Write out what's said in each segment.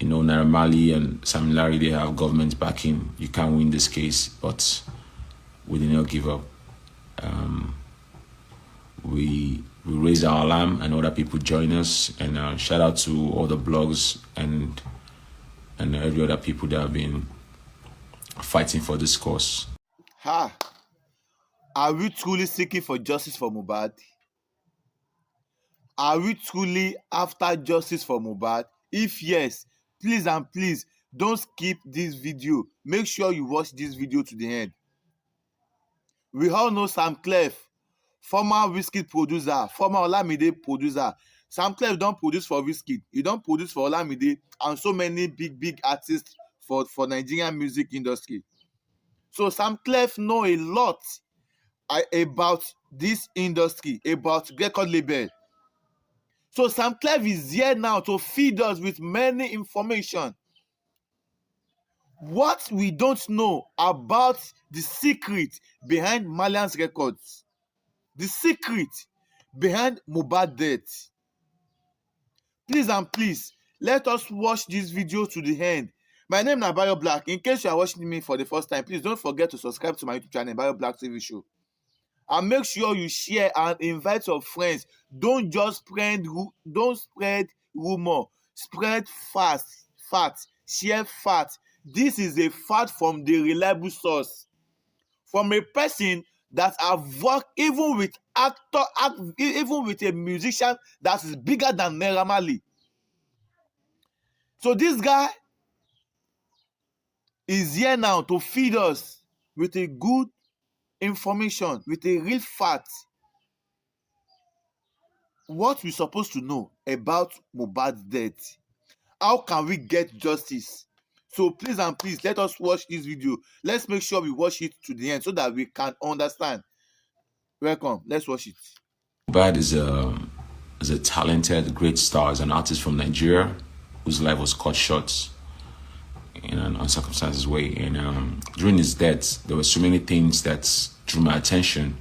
Naira Marley and Larry, they have government backing. You can't win this case, but we did not give up. We raised our alarm and other people join us. And shout out to all the blogs and every other people that have been fighting for this cause. Are we truly seeking for justice for Mohbad? Are we truly after justice for Mohbad? If yes, please and please don't skip this video. Make sure you watch this video to the end. We all know Sam Clef, former Wizkid producer, former Olamide producer. Sam Clef don't produce for Wizkid, he don't produce for Olamide and so many big artists for Nigerian music industry. So Sam Clef know a lot about this industry, about record label. So Sam Clef is here now to feed us with many information. What we don't know about the secret behind Malian's records, the secret behind Mohbad death. Please and please, let us watch this video to the end. My name is Bayo Black. In case you are watching me for the first time, please don't forget to subscribe to my YouTube channel, Bayo Black TV Show. And make sure you share and invite your friends. Don't just spread rumor. Spread facts. Share facts. This is a fact from the reliable source, from a person that have worked even with even with a musician that is bigger than Naira Marley. So this guy is here now to feed us with a good information, with a real fact. What we're supposed to know about Mohbad's death. How can we get justice? So please and please, let us watch this video. Let's make sure we watch it to the end so that we can understand. Welcome. Let's watch it. Mohbad is a talented, great star, is an artist from Nigeria whose life was cut short in an uncircumcised way. And during his death, there were so many things that drew my attention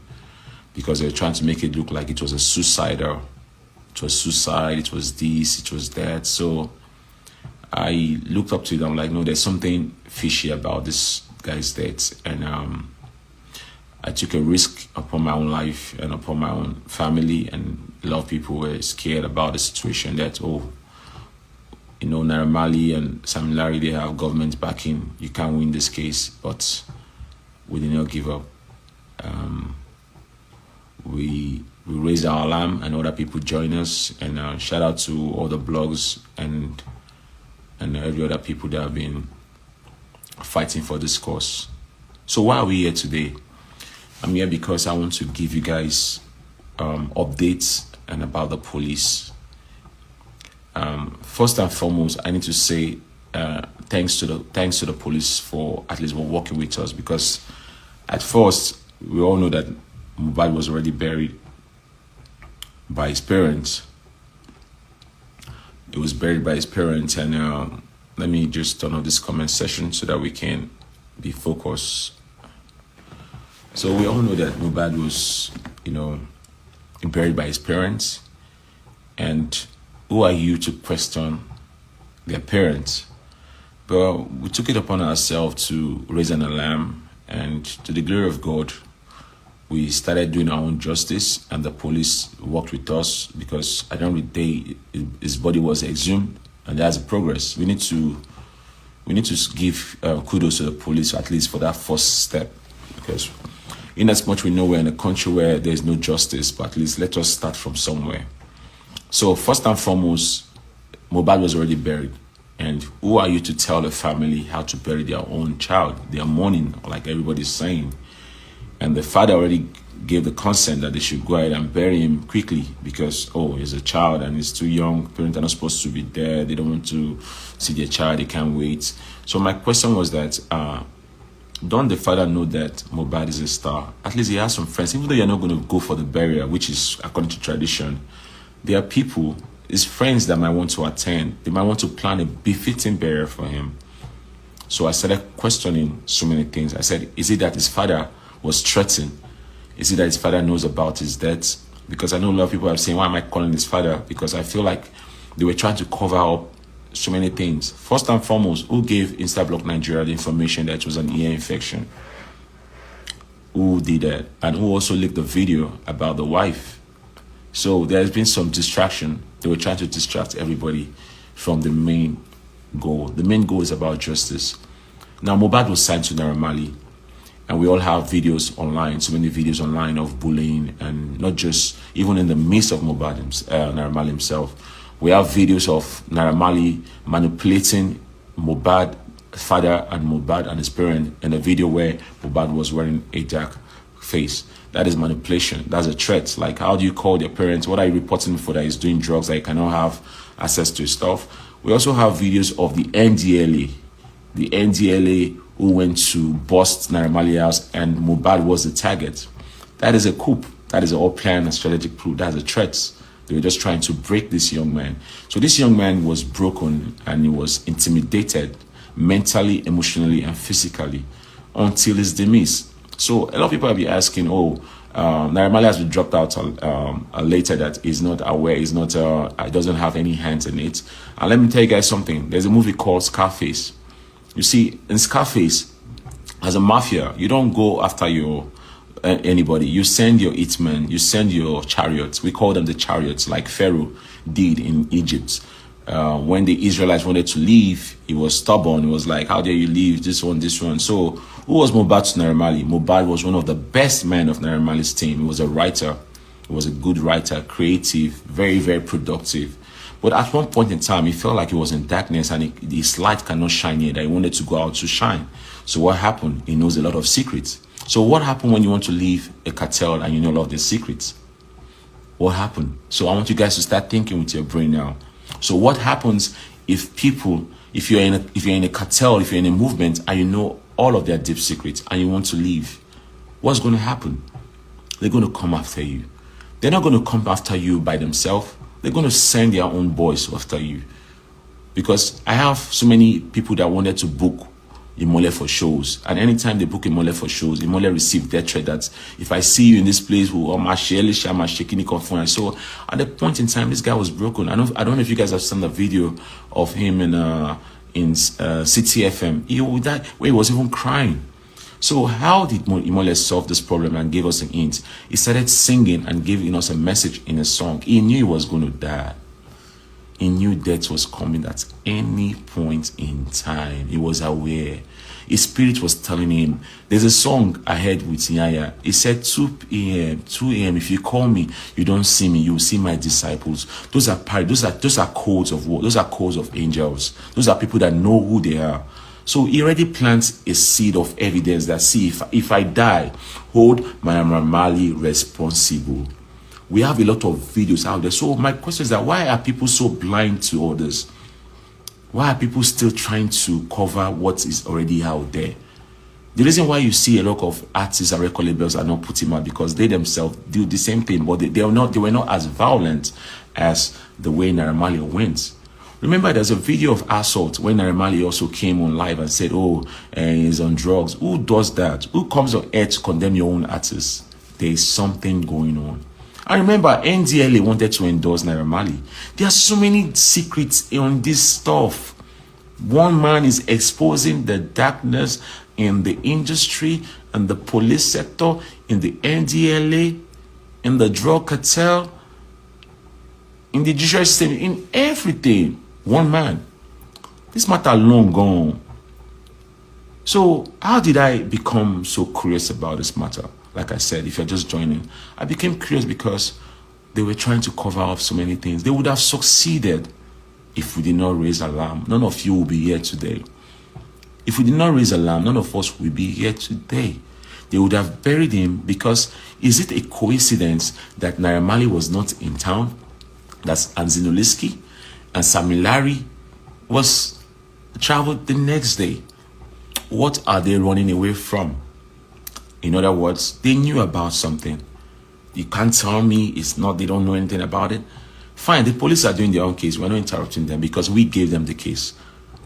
because they were trying to make it look like it was a suicide. It was suicide, it was this, it was that. So I looked up to it. I'm like, no, there's something fishy about this guy's death. And I took a risk upon my own life and upon my own family. And a lot of people were scared about the situation that, Naira Marley and Larry, they have government backing. You can't win this case, but we did not give up. We raised our alarm and other people join us. And shout out to all the blogs and every other people that have been fighting for this cause. So why are we here today? I'm here because I want to give you guys updates and about the police. First and foremost, I need to say thanks to the police for at least working with us, because at first we all know that Mohbad was already buried by his parents. It was buried by his parents, and let me just turn off this comment section so that we can be focused. So we all know that Mohbad was, buried by his parents, and who are you to question their parents? But we took it upon ourselves to raise an alarm, and to the glory of God, we started doing our own justice, and the police worked with us, because at the end of the day, his body was exhumed, and that's a progress. We need to give kudos to the police, at least for that first step, because in as much we know we're in a country where there's no justice, but at least let us start from somewhere. So first and foremost, Mohbad was already buried. And who are you to tell the family how to bury their own child? They are mourning, like everybody's saying. And the father already gave the consent that they should go ahead and bury him quickly because, he's a child and he's too young. Parents are not supposed to be there. They don't want to see their child. They can't wait. So my question was that, don't the father know that Mohbad is a star? At least he has some friends. Even though you're not going to go for the burial, which is according to tradition, there are people, his friends, that might want to attend. They might want to plan a befitting burial for him. So I started questioning so many things. I said, is it that his father was threatened? Is it that his father knows about his death? Because I know a lot of people are saying, why am I calling his father? Because I feel like they were trying to cover up so many things. First and foremost, who gave Instablock Nigeria the information that it was an ear infection? Who did that? And who also leaked the video about the wife? So there's been some distraction. They were trying to distract everybody from the main goal. The main goal is about justice. Now, Mohbad was signed to Naira Marley, and we all have videos online, so many videos online of bullying, and not just, even in the midst of Mohbad, Naira Marley himself. We have videos of Naira Marley manipulating Mohbad father and Mohbad and his parent in a video where Mohbad was wearing a dark face. That is manipulation. That's a threat. Like, how do you call your parents? What are you reporting for that he's doing drugs, that he cannot have access to his stuff? We also have videos of the NDLA who went to bust Naira Marley house, and Mohbad was the target. That is a coup. That is all planned and strategic coup. That's a threat. They were just trying to break this young man. So this young man was broken, and he was intimidated mentally, emotionally, and physically until his demise. So a lot of people will be asking, Naira Marley has been dropped out later, that he's not aware, he's not, doesn't have any hands in it. And let me tell you guys something. There's a movie called Scarface. You see, in Scarface, as a mafia, you don't go after anybody. You send your hitmen, you send your chariots. We call them the chariots, like Pharaoh did in Egypt. When the Israelites wanted to leave, he was stubborn. He was like, how dare you leave, this one, this one. So who was Mohbad to Naira Marley? Mohbad was one of the best men of Naira Marley's team. He was a writer. He was a good writer, creative, very, very productive. But at one point in time, he felt like he was in darkness, and his light cannot shine yet, that he wanted to go out to shine. So what happened? He knows a lot of secrets. So what happened when you want to leave a cartel and you know a lot of the secrets? What happened? So I want you guys to start thinking with your brain now. So what happens if you're in a cartel, if you're in a movement, and you know all of their deep secrets and you want to leave? What's going to happen? They're going to come after you. They're not going to come after you by themselves. They're going to send their own boys after you. Because I have so many people that wanted to book Imole for shows, and anytime they book Imole for shows, Imole received their threat that if I see you in this place, I'm shaking it. So at the point in time, this guy was broken. I don't know if you guys have seen the video of him in CTFM. Where he was even crying. So how did Imole solve this problem and give us an hint? He started singing and giving us a message in a song. He knew he was going to die. He knew death was coming at any point in time. He was aware. His spirit was telling him. There's a song I heard with Yaya. He said, 2 a.m. If you call me, you don't see me, you will see my disciples. Those are codes of war. Those are codes of angels. Those are people that know who they are. So he already plants a seed of evidence that, see, if I die, hold Naira Marley responsible. We have a lot of videos out there. So my question is that, why are people so blind to all this? Why are people still trying to cover what is already out there? The reason why you see a lot of artists and record labels are not putting out, because they themselves do the same thing, but they were not as violent as the way Naira Marley went. Remember, there's a video of assault when Naira Marley also came on live and said, he's on drugs. Who does that? Who comes on air to condemn your own artists? There is something going on. I remember NDLA wanted to endorse Naira Marley. There are so many secrets on this stuff. One man is exposing the darkness in the industry, and the police sector, in the NDLA, in the drug cartel, in the judicial system, in everything. One man. This matter long gone. So how did I become so curious about this matter? Like I said, if you're just joining, I became curious because they were trying to cover up so many things. They would have succeeded if we did not raise alarm. None of you will be here today. If we did not raise alarm, none of us will be here today. They would have buried him, because is it a coincidence that Naira Marley was not in town? That's Anzinoliski, and Samilari was traveled the next day. What are they running away from? In other words, they knew about something. You can't tell me it's not, they don't know anything about it. Fine, the police are doing their own case. We're not interrupting them, because we gave them the case.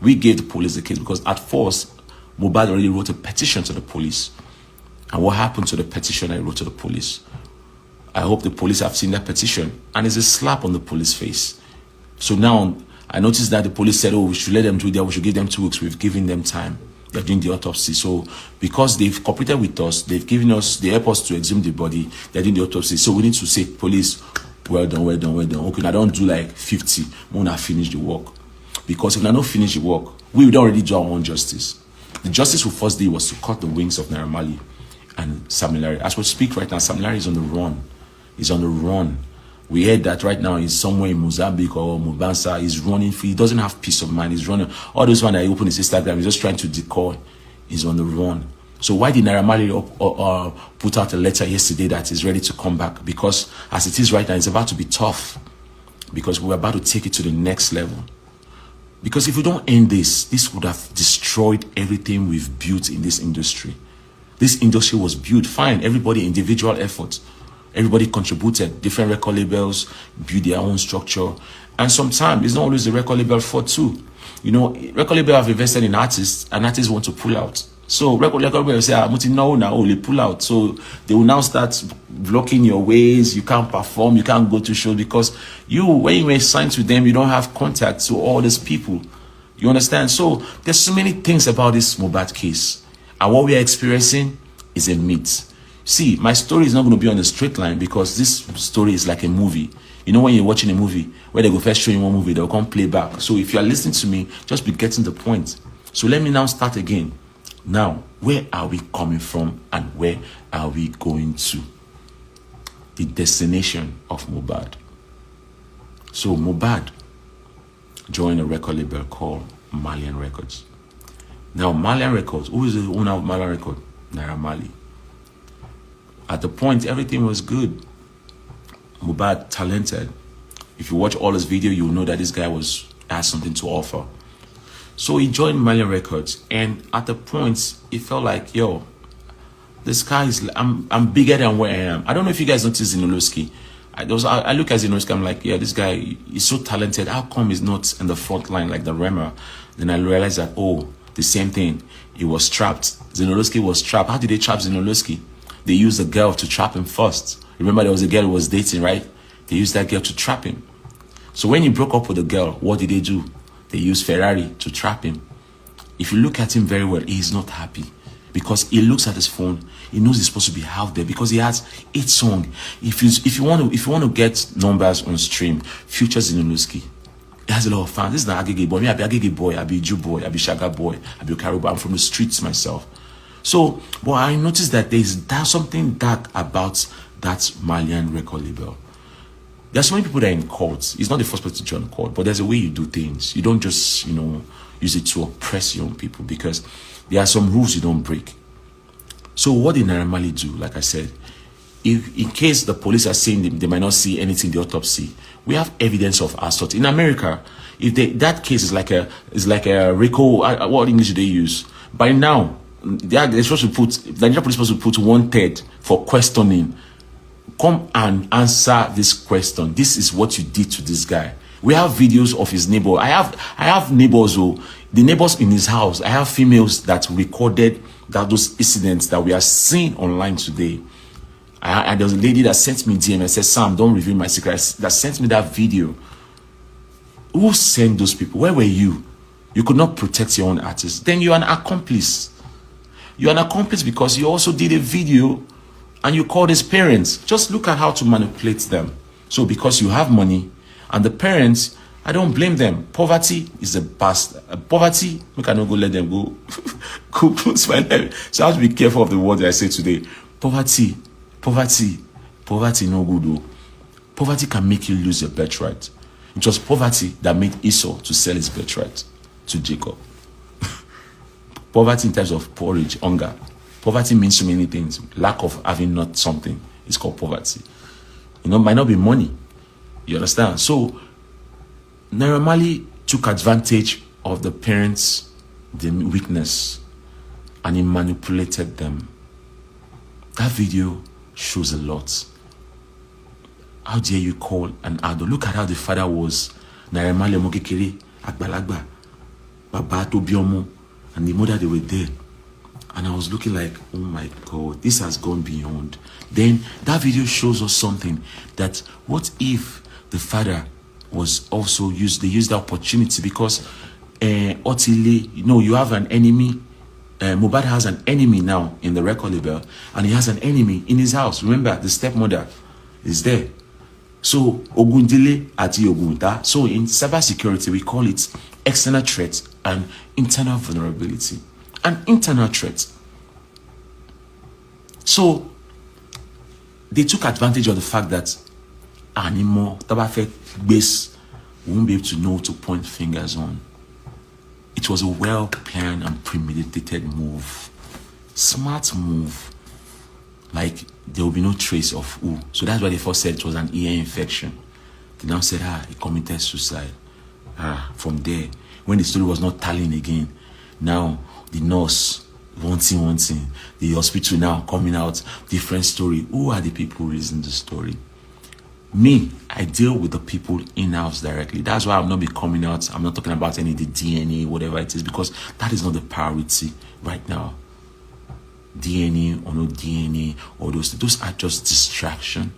We gave the police the case because at first, Mohbad already wrote a petition to the police. And what happened to the petition I wrote to the police? I hope the police have seen that petition, and it's a slap on the police face. So now I noticed that the police said, oh, we should let them do that. We should give them 2 weeks. We've given them time. They're doing the autopsy. So because they've cooperated with us, they've given us, they help us to exhume the body. They're doing the autopsy. So we need to say, police, well done, well done, well done. Okay, I don't do like 50. We want to finish the work. Because if I don't finish the work, we would already do our own justice. The justice we first did was to cut the wings of Naira Marley and Sam Larry. As we speak right now, Sam Larry is on the run. He's on the run. We heard that right now he's somewhere in Mozambique or Mombasa. He's running free. He doesn't have peace of mind. He's running. All those one that he opened his Instagram, he's just trying to decoy. He's on the run. So why did Naira Marley put out a letter yesterday that he's ready to come back? Because as it is right now, it's about to be tough. Because we're about to take it to the next level. Because if we don't end this would have destroyed everything we've built in this industry. This industry was built, fine, everybody, individual effort. Everybody contributed, different record labels, build their own structure. And sometimes it's not always the record label fault too. You know, record label have invested in artists and artists want to pull out. So record label say, I'm now only pull out. So they will now start blocking your ways. You can't perform, you can't go to shows because when you were signed to them, you don't have contact to all these people. You understand? So there's so many things about this Mohbad case. And what we are experiencing is a myth. See, my story is not going to be on a straight line because this story is like a movie. You know when you're watching a movie, where they go first show you one movie, they'll come play back. So if you are listening to me, just be getting the point. So let me now start again. Now, where are we coming from and where are we going to? The destination of Mohbad. So Mohbad joined a record label called Malian Records. Now, Malian Records, who is the owner of Malian Records? Naira Marley. At the point, everything was good. Mohbad, talented. If you watch all his video, you'll know that this guy has something to offer. So he joined Malian Records, and at the point, it felt like, yo, this guy is, I'm bigger than where I am. I don't know if you guys noticed Zinolowski. I look at Zinolowski, I'm like, yeah, this guy is so talented. How come he's not in the front line like the Rema? Then I realized that, oh, the same thing. He was trapped. Zinolowski was trapped. How did they trap Zinolowski? They used a girl to trap him first. Remember, there was a girl who was dating, right? They used that girl to trap him. So when he broke up with the girl, what did they do? They used Ferrari to trap him. If you look at him very well, he's not happy. Because he looks at his phone, he knows he's supposed to be out there because he has 8 songs. If you want to get numbers on stream, Future Zinolowski, he has a lot of fans. This is not Agege boy. Me, I be Agege boy, I be Jew boy, I be Shaga boy, I be Okaruba. I'm from the streets myself. So, but I noticed that there's something dark about that Malian record label. There's so many people that are in courts. It's not the first person to join court, but there's a way you do things. You don't just, use it to oppress young people because there are some rules you don't break. So what did Naira Marley do? Like I said, if in case the police are saying they might not see anything in the autopsy, we have evidence of assault. In America, if that case is like a RICO, what English do they use? By now, they're supposed to put, the Nigerian police supposed to put 1/3 for questioning. Come and answer this question. This is what you did to this guy. We have videos of his neighbor. I have neighbors who, the neighbors in his house, I have females that recorded those incidents that we are seeing online today. And there was a lady that sent me DM and said, Sam, don't reveal my secrets. That sent me that video. Who sent those people? Where were you? You could not protect your own artist. Then you're an accomplice. You're an accomplice because you also did a video and you called his parents. Just look at how to manipulate them. So because you have money and the parents, I don't blame them. Poverty is the past. Poverty, we cannot go let them go. Close my name. So I have to be careful of the words I say today. Poverty no good though. Poverty can make you lose your birthright. It was poverty that made Esau to sell his birthright to Jacob. Poverty in terms of porridge, hunger. Poverty means so many things. Lack of having not something is called poverty. Might not be money. You understand? So Naira Marley took advantage of the parents' weakness and he manipulated them. That video shows a lot. How dare you call an adult? Look at how the father was. Naira Marley Mogekere, Agbalagba, Baba Tobiomo, and the mother, they were dead. And I was looking like, oh my God, this has gone beyond. Then that video shows us something, that what if the father was also used. They used the opportunity because Otile, you have an enemy. Mohbad has an enemy now in the record label, and he has an enemy in his house. Remember, the stepmother is there. So Ogundile ati Ogunta. So in cybersecurity, we call it external threat and internal vulnerability. An internal threat. So they took advantage of the fact that animal tabafet base won't be able to know to point fingers on. It was a well-planned and premeditated move. Smart move. Like, there will be no trace of who. So that's why they first said it was an ear infection. They now said, he committed suicide. From there, when the story was not tallying again, now the nurse, one thing. The hospital now coming out, different story. Who are the people reading the story? Me, I deal with the people in-house directly. That's why I'm not be coming out. I'm not talking about any of the DNA, whatever it is, because that is not the priority right now. DNA or no DNA, or those are just distraction.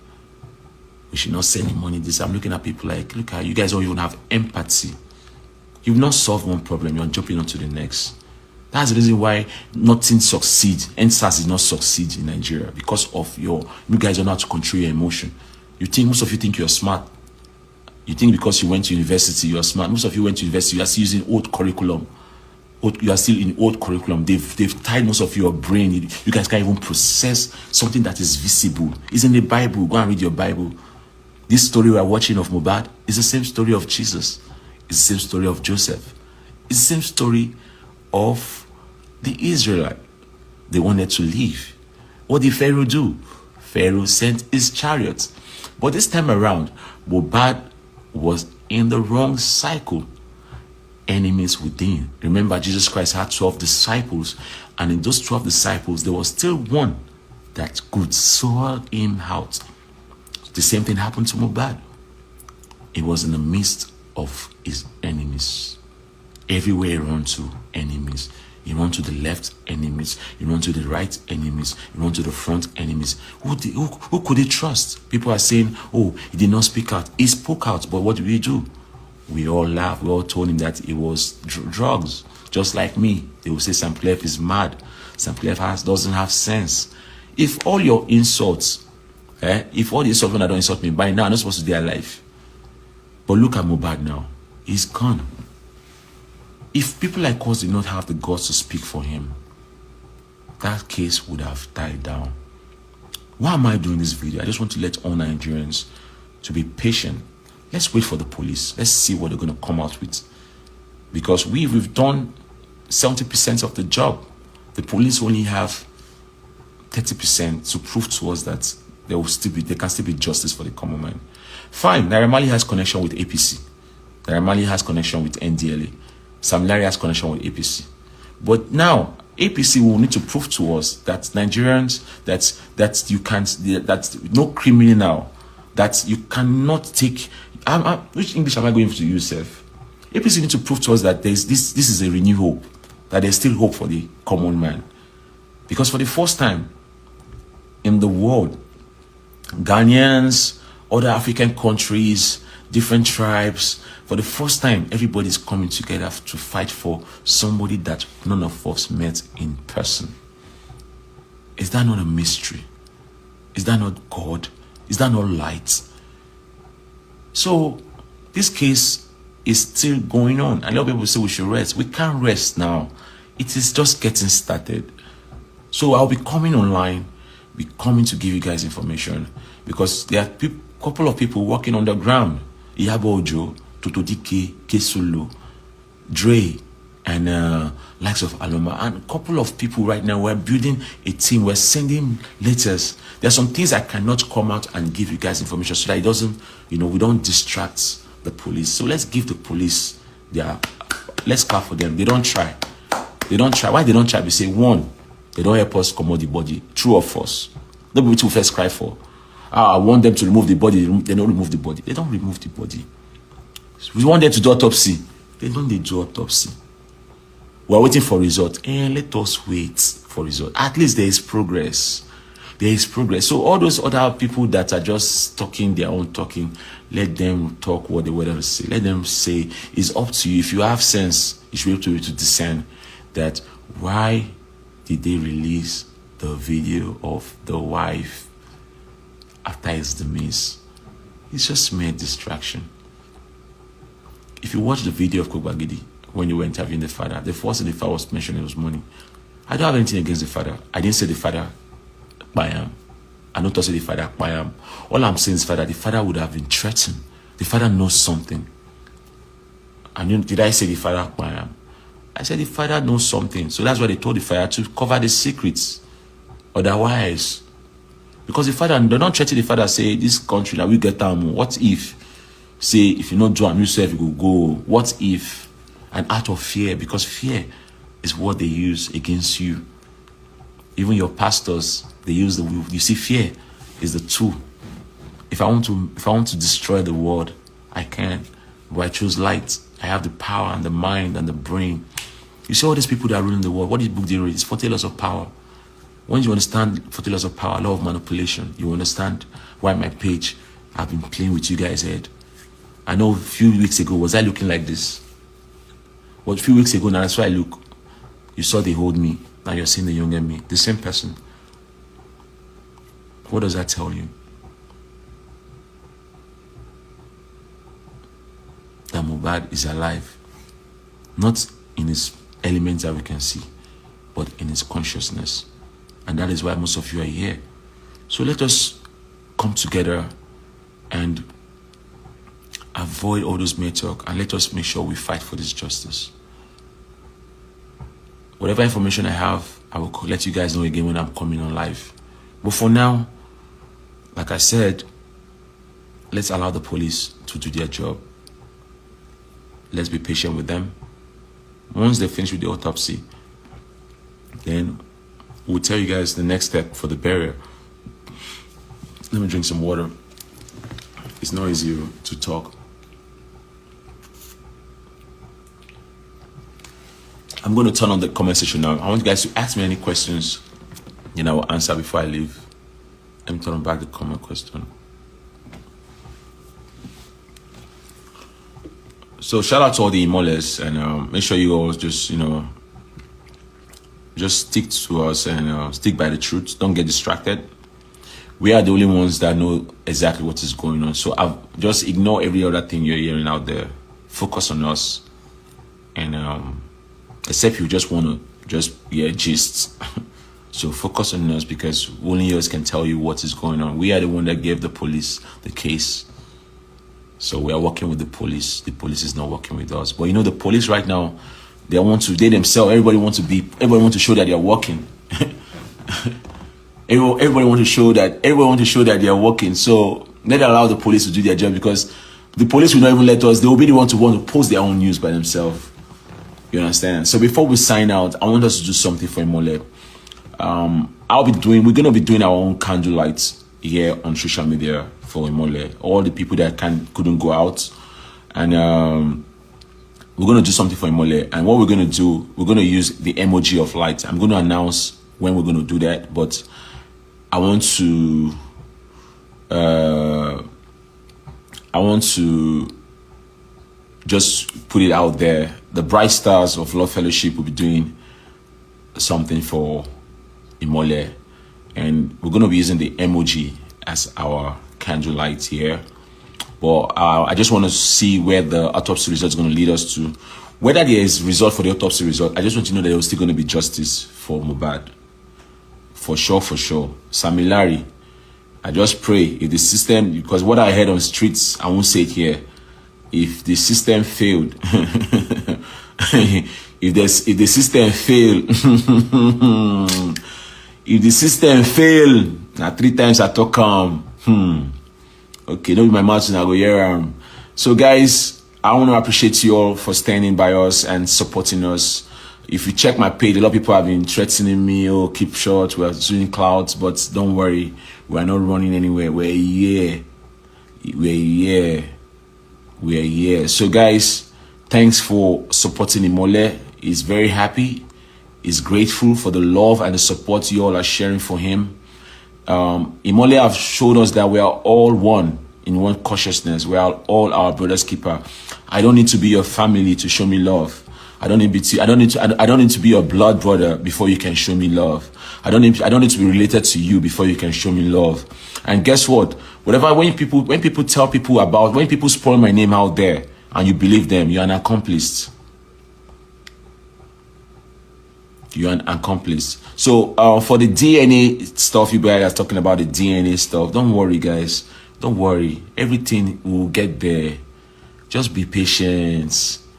We should not send any money. This, I'm looking at people like, look at you guys don't even have empathy. You've not solved one problem, you're jumping onto the next. That's the reason why nothing succeeds. NSAS did not succeed in Nigeria because of you guys don't know how to control your emotion. Most of you think you're smart. You think because you went to university, you're smart. Most of you went to university, you are still using old curriculum. You are still in old curriculum. They've tied most of your brain. You guys can't even process something that is visible. It's in the Bible. Go and read your Bible. This story we are watching of Mohbad is the same story of Jesus. It's the same story of Joseph. It's the same story of the Israelite. They wanted to leave. What did Pharaoh do? Pharaoh sent his chariots. But this time around, Mohbad was in the wrong cycle. Enemies within. Remember, Jesus Christ had 12 disciples, and in those 12 disciples, there was still one that could sort him out. The same thing happened to Mohbad. He was in the midst of his enemies. Everywhere he ran to, enemies. He ran to the left, enemies. He ran to the right, enemies. He ran to the front, enemies. Who could he trust? People are saying, oh, he did not speak out. He spoke out, but what did we do? We all laughed. We all told him that it was drugs. Just like me. They will say Samplev is mad. Samplev doesn't have sense. If all your insults, if all the insults when I don't insult me, by now I'm not supposed to be alive. But look at Mohbad now. He's gone. If people like us did not have the guts to speak for him, that case would have died down. Why am I doing this video? I just want to let all Nigerians to be patient. Let's wait for the police. Let's see what they're going to come out with. Because we've done 70% of the job. The police only have 30% to prove to us that there can still be justice for the common man. Fine, Naira Marley has connection with APC. Naira Marley has connection with NDLA. Sam Larry has connection with APC. But now, APC will need to prove to us that Nigerians, that no criminal, that you cannot take. Which English am I going to use, Seth? APC need to prove to us that this is a renewed hope, that there's still hope for the common man. Because for the first time in the world, Ghanaians, other African countries, different tribes, for the first time, everybody's coming together to fight for somebody that none of us met in person. Is that not a mystery? Is that not God? Is that not light? So, this case is still going on. And a lot of people say we should rest. We can't rest now. It is just getting started. So, I'll be coming online, be coming to give you guys information, because there are a couple of people working on the ground. Iyabo Ojo, Totodike, Kesolo, Dre, and likes of Aloma, and a couple of people right now. We're building a team. We're sending letters. There are some things I cannot come out and give you guys information so that it doesn't, we don't distract the police. So let's give the police let's clap for them. They don't try. They don't try. Why they don't try? We say, one, they don't help us commode the body. True or false? The people will first cry for. I want them to remove the body. They don't remove the body. They don't remove the body. We want them to do autopsy. They don't do autopsy. We are waiting for result. Let us wait for result. At least there is progress. There is progress. So all those other people that are just talking their own talking, let them talk what they want to say. Let them say. It's up to you. If you have sense, you should be able to discern that why did they release the video of the wife after his demise? It's just mere distraction. If you watch the video of Kogbagidi when you were interviewing the father, the first thing the father was mentioning was money. I don't have anything against the father. I didn't say the father Bayam. I don't say the father Bayam. All I'm saying is the father would have been threatened. The father knows something. And did I say the father Bayam? I said the father knows something. So that's why they told the father to cover the secrets. Otherwise, because the father, they're not threatening the father, say, this country, now we get down. What if, say, if you not do them yourself, you will go. What if? And out of fear, because fear is what they use against you. Even your pastors, they use the, you see, fear is the tool. If I want to destroy the world, I can. But I choose light. I have the power and the mind and the brain. You see all these people that are ruling the world. What is book they read? It's 40 laws of power. Once you understand 40 laws of power, law of manipulation, you understand why my page, I've been playing with you guys' head. I know a few weeks ago, was I looking like this? Well, a few weeks ago, now that's why I look. You saw they hold me. Now you're seeing the younger me. The same person. What does that tell you? That Mohbad is alive. Not in his elements that we can see, but in his consciousness. And that is why most of you are here. So let us come together and avoid all those mere talk, and let us make sure we fight for this justice. Whatever information I have, I will let you guys know again when I'm coming on live. But for now, like I said, let's allow the police to do their job. Let's be patient with them. Once they finish with the autopsy, then we'll tell you guys the next step for the burial. Let me drink some water. It's not easy to talk. I'm going to turn on the comment section now. I want you guys to ask me any questions, and I will answer before I leave. Let me turn on back the comment question. So shout out to all the Imoles, and make sure you all just, just stick to us and stick by the truth. Don't get distracted. We are the only ones that know exactly what is going on. So I've just ignore every other thing you're hearing out there. Focus on us. And except you just want to just hear gists. So focus on us, because only us can tell you what is going on. We are the one that gave the police the case. So we are working with the police. The police is not working with us. But the police right now, they themselves, everybody wants to show that they are working. everybody want to show that they are working. So let allow the police to do their job, because the police will not even let us. They will be the one to post their own news by themselves. You understand? So before we sign out, I want us to do something for Imole. We're gonna be doing our own candlelight here on social media for Imole. All the people that couldn't go out, and we're gonna do something for Imole. And what we're gonna do, we're gonna use the emoji of light. I'm gonna announce when we're gonna do that, but I want to just put it out there. The Bright Stars of Love Fellowship will be doing something for Imole, and we're going to be using the emoji as our candlelight here. But I just want to see where the autopsy result is going to lead us to. Whether there is result for the autopsy result, I just want you to know that there was still going to be justice for Mohbad. For sure, for sure. Samilari, I just pray if the system, because what I heard on the streets, I won't say it here. If the system failed, if the system failed, if the system failed, now 3 times I talk okay, don't be my mouth, I go here. So guys, I want to appreciate you all for standing by us and supporting us. If you check my page, a lot of people have been threatening me, oh, keep short, we're doing clouds, but don't worry, we're not running anywhere. We're here. So guys, thanks for supporting Imole. He's very happy. He's grateful for the love and the support you all are sharing for him. Imole have showed us that we are all one in one consciousness. We are all our brother's keeper. I don't need to be your family to show me love. I don't need to. I don't need to. I don't need to be your blood brother before you can show me love. I don't need. I don't need to be related to you before you can show me love. And guess what? Whatever when people tell people about when people spoil my name out there and you believe them, you're an accomplice. You're an accomplice. So for the DNA stuff, you guys are talking about the DNA stuff. Don't worry, guys. Don't worry. Everything will get there. Just be patient.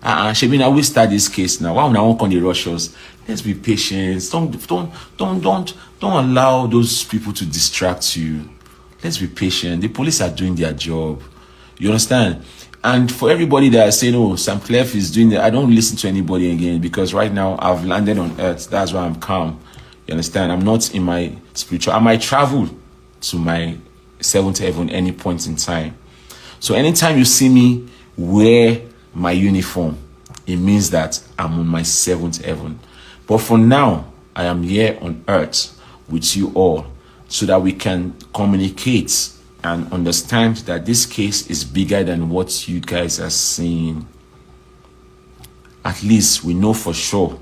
Shemina, we start this case now. Why would I won't on the rushes? Let's be patient. Don't allow those people to distract you. Let's be patient. The police are doing their job. You understand? And for everybody that is saying, oh, Sam Clef is doing that, I don't listen to anybody again because right now I've landed on earth. That's why I'm calm. You understand? I'm not in my spiritual. I might travel to my seventh heaven any point in time. So anytime you see me wear my uniform, it means that I'm on my seventh heaven. But for now, I am here on earth with you all so that we can communicate and understand that this case is bigger than what you guys are seeing. At least we know for sure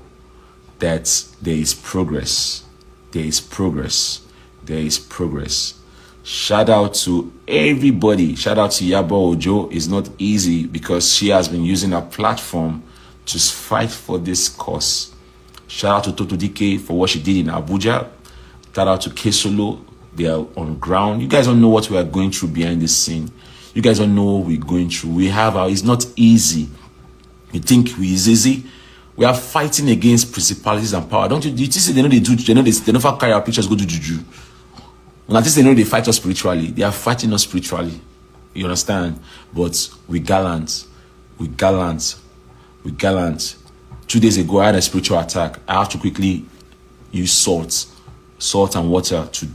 that there is progress. There is progress. There is progress. Shout out to everybody. Shout out to Yabo Ojo. It's not easy because she has been using her platform to fight for this cause. Shout out to Toto DK for what she did in Abuja. Shout out to Kesolo. They are on ground. You guys don't know what we are going through behind the scene. You guys don't know what we're going through. It's not easy. You think it's easy? We are fighting against principalities and power. Don't you? You see, they know they do. They know they never carry our pictures go to juju. And at least they know they fight us spiritually. They are fighting us spiritually. You understand? But we gallant. We gallant. We gallant. 2 days ago, I had a spiritual attack. I have to quickly use salt and water to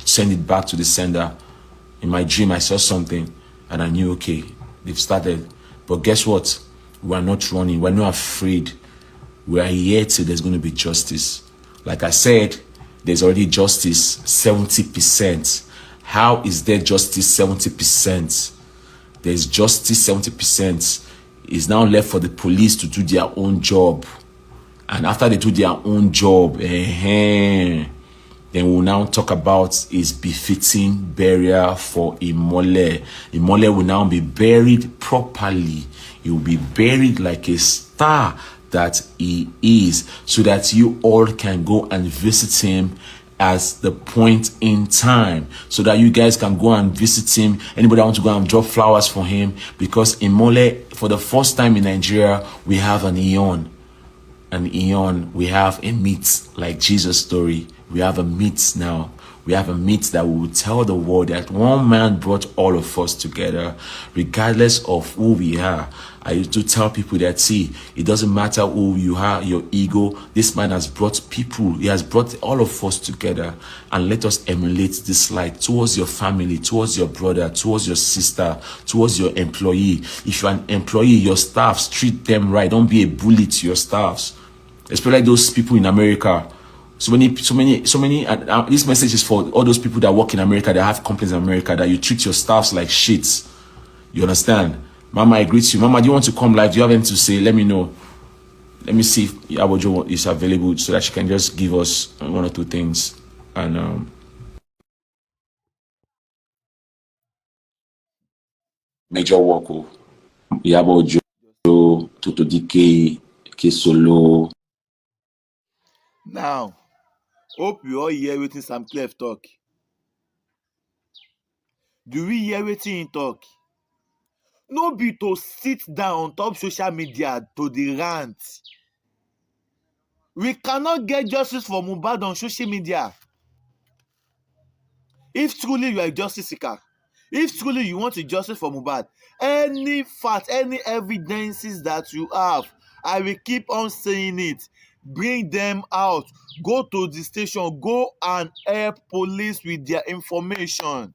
send it back to the sender. In my dream, I saw something and I knew, okay, they've started. But guess what? We're not running. We're not afraid. We are here till there's going to be justice. Like I said, there's already justice 70%. How is there justice 70%? There's justice 70%. It's now left for the police to do their own job. And after they do their own job, then we'll now talk about is befitting burial for Imole. Imole will now be buried properly. He will be buried like a star that he is, so that you all can go and visit him as the point in time, so that you guys can go and visit him. Anybody want to go and drop flowers for him? Because Imole, for the first time in Nigeria, we have an Eon. We have a myth like Jesus' story. We have a myth now. We have a myth that we will tell the world that one man brought all of us together, regardless of who we are. I used to tell people that, see, it doesn't matter who you are, your ego. This man has brought people. He has brought all of us together. And let us emulate this light towards your family, towards your brother, towards your sister, towards your employee. If you're an employee, your staffs, treat them right. Don't be a bully to your staffs. Especially like those people in America. So many. This message is for all those people that work in America, that have companies in America, that you treat your staffs like shit. You understand? Mama, I greet you. Mama, do you want to come live? Do you have anything to say? Let me know. Let me see if Abojo is available so that she can just give us one or two things. And major work. Yabojo, Toto DK, Kesolo. Now, hope you all hear wetin Sam Clef talk. Do we hear wetin he talk? No be to sit down on top social media to dey rant. We cannot get justice for Mohbad on social media. If truly you are a justice seeker, if truly you want a justice for Mohbad, any fact, any evidences that you have, I will keep on saying it. Bring them out. Go to the station. Go and help police with their information.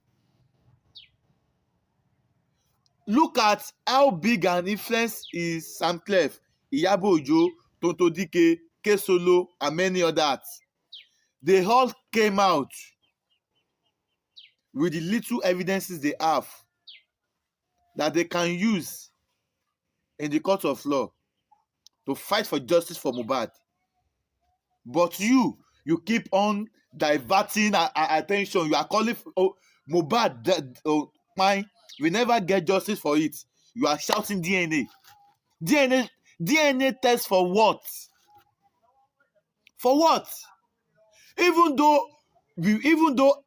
Look at how big an influence is Sam Clef, Iyabo Ojo, Tonto Dike, Kesolo, and many others. They all came out with the little evidences they have that they can use in the court of law to fight for justice for Mohbad. But you keep on diverting attention. You are calling for Mohbad, fine. We never get justice for it. You are shouting DNA. DNA test for what? For what? Even though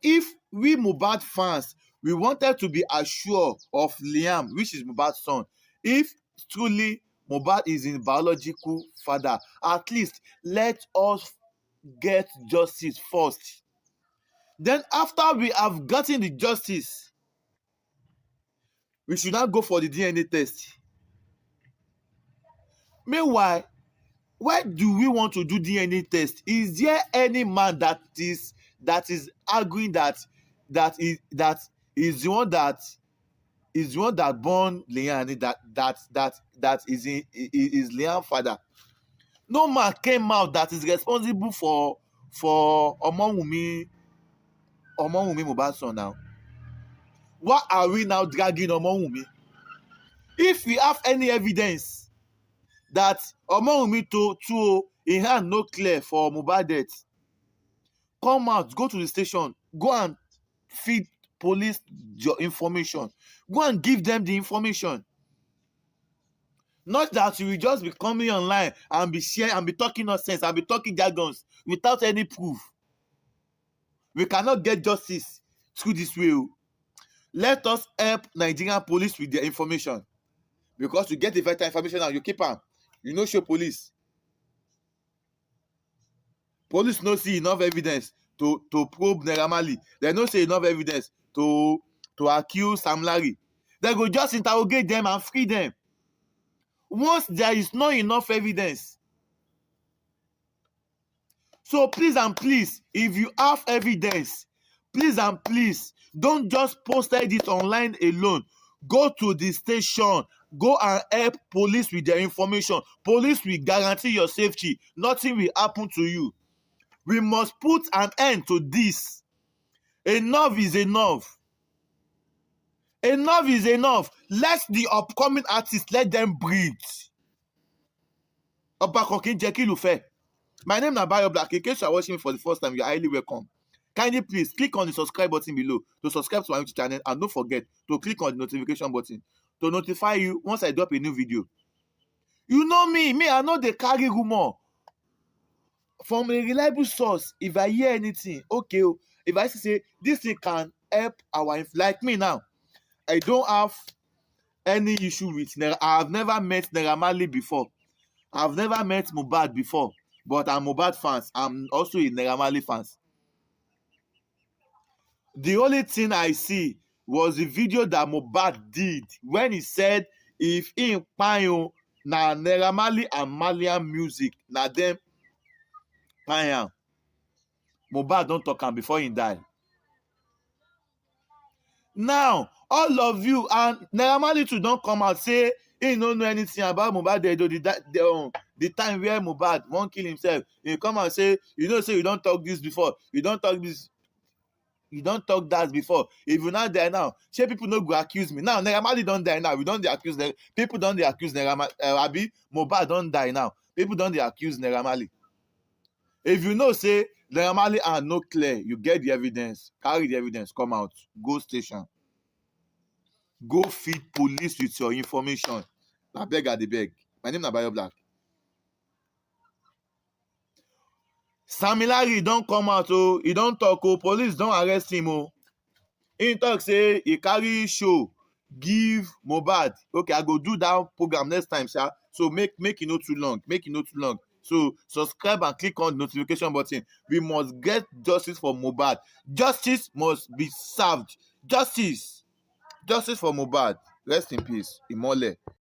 if we Mohbad fans, we wanted to be assured of Liam, which is Mohbad's son, if truly Mohbad is in biological father, at least let us get justice first. Then after we have gotten the justice, we should not go for the DNA test. Meanwhile, why do we want to do DNA test? Is there any man that is arguing that is the one that born Liam, that is Liam's father? No man came out that is responsible for Omowunmi Mohbad's son now. Why are we now dragging Omowunmi? If we have any evidence that Omowunmi to in hand no clear for Mohbad death, come out, go to the station, go and feed police your information, go and give them the information. Not that you will just be coming online and be sharing and be talking nonsense and be talking jargons without any proof. We cannot get justice through this way. Let us help Nigerian police with their information, because you get the vital information and you keep am, you no show police. Police no see enough evidence to probe Naira Marley. They no see enough evidence to accuse Sam Larry. They go just interrogate them and free them. Once there is not enough evidence. So please and please, if you have evidence, please and please, don't just post it online alone. Go to the station. Go and help police with their information. Police will guarantee your safety. Nothing will happen to you. We must put an end to this. Enough is enough. Enough is enough. Let the upcoming artists, let them breathe. My name is Naira Black. In case you are watching me for the first time, you are highly welcome. Kindly please click on the subscribe button below to subscribe to my YouTube channel, and don't forget to click on the notification button to notify you once I drop a new video. You know me, I know they carry rumor from a reliable source. If I hear anything, okay, if I say this thing can help our, like me now, I don't have any issue with Naira. I have never met Naira Marley before. I've never met Mohbad before, but I'm Mohbad fans. I'm also a Naira Marley fans. The only thing I see was the video that Mohbad did when he said if in Payo na Naira Marley and Malian music, na them Payan. Mohbad don't talk am before he die. Now, all of you and Naira Marley too don't come out say he don't know anything about Mohbad. The time where Mohbad won't kill himself, he come and say, say you don't talk this before, you don't talk this. You don't talk that before. If you not there now, shey people no go accuse me. Now Naira Marley don die now. We don dey accuse them. People don dey accuse Naira Marley. Abi Mohbad don die now. People don dey accuse Naira Marley. If you know say Naira Marley and no clear, you get the evidence. Carry the evidence. Come out. Go station. Go feed police with your information. Na beg I dey beg. My name na Naira Black. Sam Larry don come out oh, he don talk oh, police don arrest him oh. He talk say he carry show give Mohbad. Okay, I go do that program next time, sha. So make it no too long. Make it no too long. So subscribe and click on the notification button. We must get justice for Mohbad. Justice must be served. Justice for Mohbad. Rest in peace. Imole.